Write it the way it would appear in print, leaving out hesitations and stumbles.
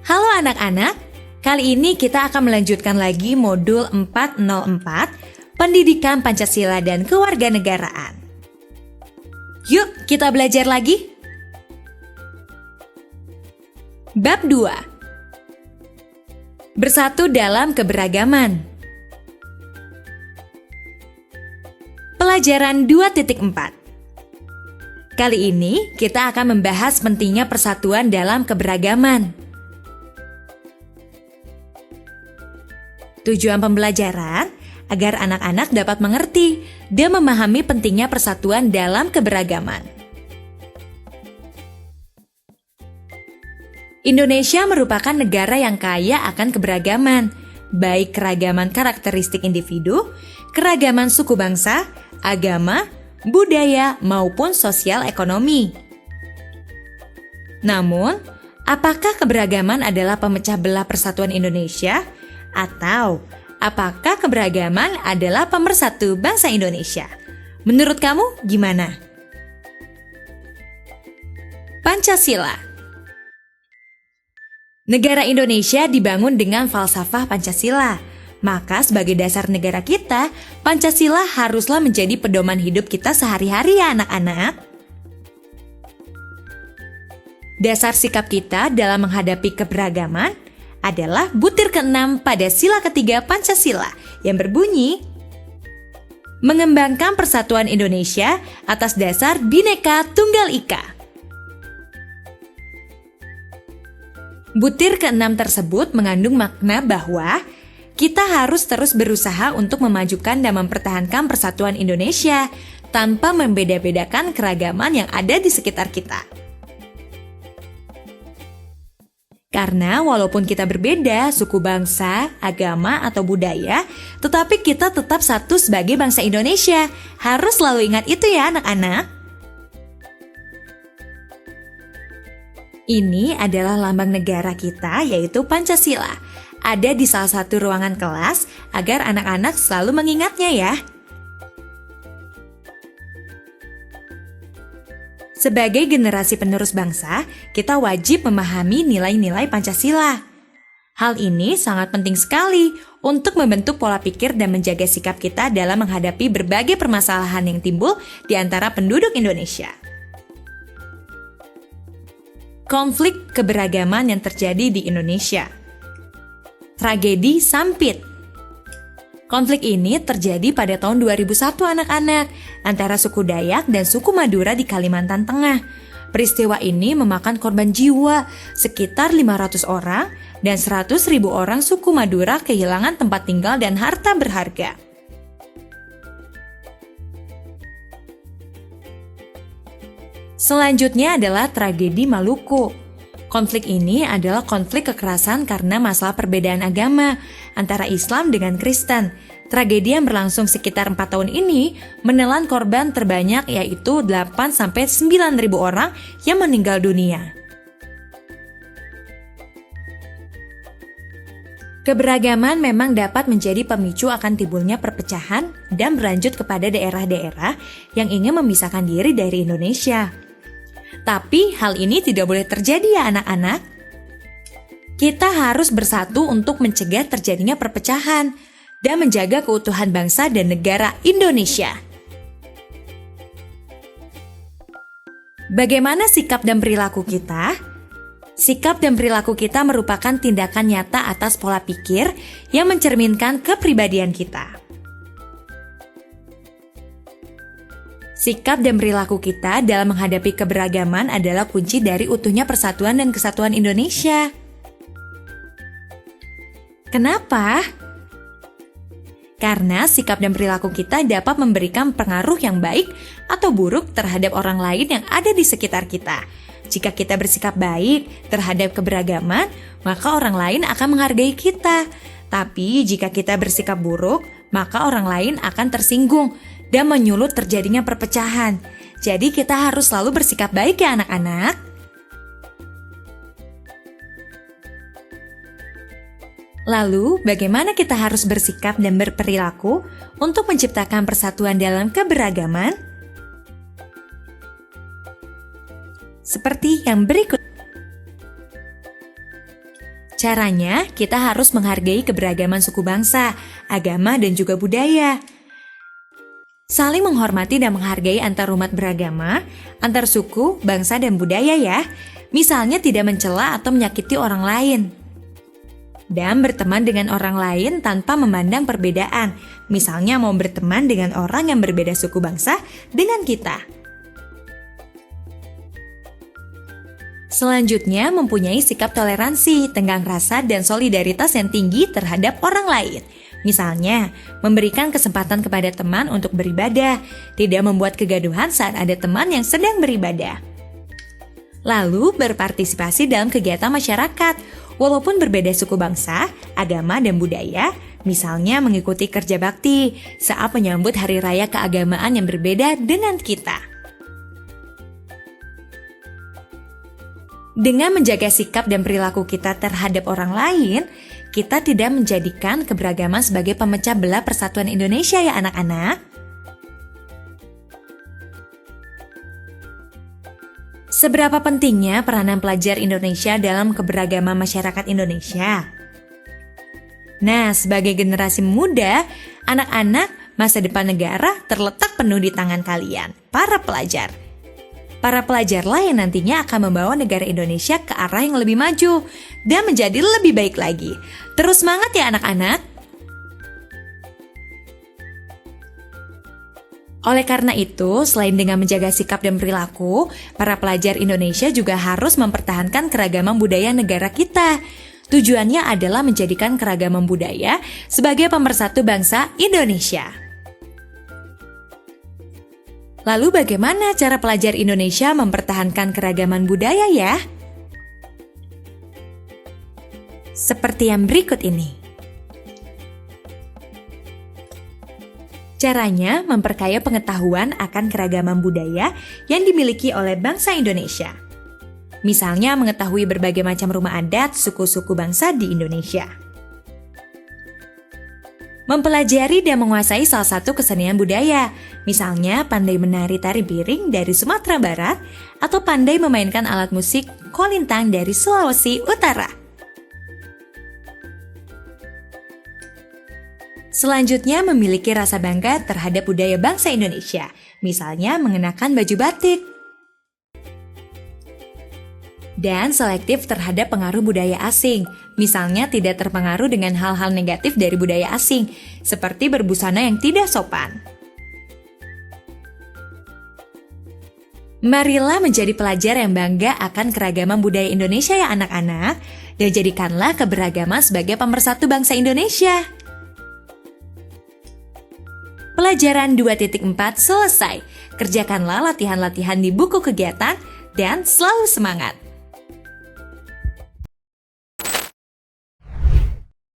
Halo anak-anak, kali ini kita akan melanjutkan lagi modul 404, Pendidikan Pancasila dan Kewarganegaraan. Yuk kita belajar lagi. Bab 2. Bersatu dalam keberagaman. Pelajaran 2.4. Kali ini kita akan membahas pentingnya persatuan dalam keberagaman. Tujuan pembelajaran agar anak-anak dapat mengerti dan memahami pentingnya persatuan dalam keberagaman. Indonesia merupakan negara yang kaya akan keberagaman, baik keragaman karakteristik individu, keragaman suku bangsa, agama, budaya, maupun sosial ekonomi. Namun, apakah keberagaman adalah pemecah belah persatuan Indonesia? Atau, apakah keberagaman adalah pemersatu bangsa Indonesia? Menurut kamu, gimana? Pancasila. Negara Indonesia dibangun dengan falsafah Pancasila. Maka sebagai dasar negara kita, Pancasila haruslah menjadi pedoman hidup kita sehari-hari ya anak-anak. Dasar sikap kita dalam menghadapi keberagaman adalah butir ke-6 pada sila ketiga Pancasila yang berbunyi, mengembangkan persatuan Indonesia atas dasar Bhinneka Tunggal Ika. Butir ke-6 tersebut mengandung makna bahwa kita harus terus berusaha untuk memajukan dan mempertahankan persatuan Indonesia tanpa membeda-bedakan keragaman yang ada di sekitar kita. Karena walaupun kita berbeda suku bangsa, agama, atau budaya, tetapi kita tetap satu sebagai bangsa Indonesia. Harus selalu ingat itu ya anak-anak. Ini adalah lambang negara kita, yaitu Pancasila. Ada di salah satu ruangan kelas agar anak-anak selalu mengingatnya ya. Sebagai generasi penerus bangsa, kita wajib memahami nilai-nilai Pancasila. Hal ini sangat penting sekali untuk membentuk pola pikir dan menjaga sikap kita dalam menghadapi berbagai permasalahan yang timbul di antara penduduk Indonesia. Konflik keberagaman yang terjadi di Indonesia. Tragedi Sampit. Konflik ini terjadi pada tahun 2001 anak-anak antara suku Dayak dan suku Madura di Kalimantan Tengah. Peristiwa ini memakan korban jiwa sekitar 500 orang dan 100.000 orang suku Madura kehilangan tempat tinggal dan harta berharga. Selanjutnya adalah tragedi Maluku. Konflik ini adalah konflik kekerasan karena masalah perbedaan agama antara Islam dengan Kristen. Tragedi yang berlangsung sekitar 4 tahun ini menelan korban terbanyak yaitu 8-9 ribu orang yang meninggal dunia. Keberagaman memang dapat menjadi pemicu akan timbulnya perpecahan dan berlanjut kepada daerah-daerah yang ingin memisahkan diri dari Indonesia. Tapi hal ini tidak boleh terjadi ya anak-anak. Kita harus bersatu untuk mencegah terjadinya perpecahan dan menjaga keutuhan bangsa dan negara Indonesia. Bagaimana sikap dan perilaku kita? Sikap dan perilaku kita merupakan tindakan nyata atas pola pikir yang mencerminkan kepribadian kita. Sikap dan perilaku kita dalam menghadapi keberagaman adalah kunci dari utuhnya persatuan dan kesatuan Indonesia. Kenapa? Karena sikap dan perilaku kita dapat memberikan pengaruh yang baik atau buruk terhadap orang lain yang ada di sekitar kita. Jika kita bersikap baik terhadap keberagaman, maka orang lain akan menghargai kita. Tapi jika kita bersikap buruk, maka orang lain akan tersinggung dan menyulut terjadinya perpecahan. Jadi kita harus selalu bersikap baik ya anak-anak. Lalu, bagaimana kita harus bersikap dan berperilaku untuk menciptakan persatuan dalam keberagaman? Seperti yang berikut. Caranya, kita harus menghargai keberagaman suku bangsa, agama, dan juga budaya. Saling menghormati dan menghargai antar umat beragama, antar suku, bangsa, dan budaya ya. Misalnya tidak mencela atau menyakiti orang lain. Dan berteman dengan orang lain tanpa memandang perbedaan. Misalnya mau berteman dengan orang yang berbeda suku bangsa dengan kita. Selanjutnya, mempunyai sikap toleransi, tenggang rasa, dan solidaritas yang tinggi terhadap orang lain. Misalnya, memberikan kesempatan kepada teman untuk beribadah, tidak membuat kegaduhan saat ada teman yang sedang beribadah. Lalu, berpartisipasi dalam kegiatan masyarakat, walaupun berbeda suku bangsa, agama, dan budaya, misalnya mengikuti kerja bakti saat menyambut hari raya keagamaan yang berbeda dengan kita. Dengan menjaga sikap dan perilaku kita terhadap orang lain, kita tidak menjadikan keberagaman sebagai pemecah belah persatuan Indonesia ya anak-anak. Seberapa pentingnya peranan pelajar Indonesia dalam keberagaman masyarakat Indonesia? Nah, sebagai generasi muda, anak-anak, masa depan negara terletak penuh di tangan kalian, para pelajar. Para pelajarlah yang nantinya akan membawa negara Indonesia ke arah yang lebih maju dan menjadi lebih baik lagi. Terus semangat ya anak-anak! Oleh karena itu, selain dengan menjaga sikap dan perilaku, para pelajar Indonesia juga harus mempertahankan keragaman budaya negara kita. Tujuannya adalah menjadikan keragaman budaya sebagai pemersatu bangsa Indonesia. Lalu bagaimana cara pelajar Indonesia mempertahankan keragaman budaya ya? Seperti yang berikut ini. Caranya memperkaya pengetahuan akan keragaman budaya yang dimiliki oleh bangsa Indonesia. Misalnya mengetahui berbagai macam rumah adat suku-suku bangsa di Indonesia. Mempelajari dan menguasai salah satu kesenian budaya, misalnya pandai menari tari piring dari Sumatera Barat atau pandai memainkan alat musik kolintang dari Sulawesi Utara. Selanjutnya, memiliki rasa bangga terhadap budaya bangsa Indonesia, misalnya mengenakan baju batik. Dan selektif terhadap pengaruh budaya asing, misalnya tidak terpengaruh dengan hal-hal negatif dari budaya asing, seperti berbusana yang tidak sopan. Marilah menjadi pelajar yang bangga akan keragaman budaya Indonesia ya anak-anak, dan jadikanlah keberagaman sebagai pemersatu bangsa Indonesia. Pelajaran 2.4 selesai. Kerjakanlah latihan-latihan di buku kegiatan dan selalu semangat.